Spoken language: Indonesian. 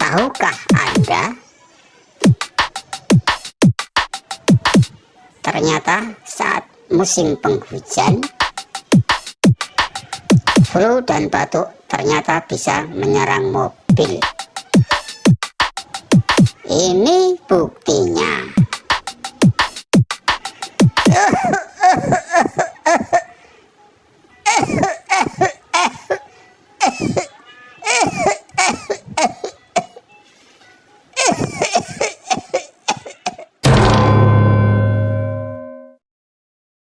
Tahukah Anda, ternyata saat musim penghujan, flu dan batuk ternyata bisa menyerang mobil. Ini bukti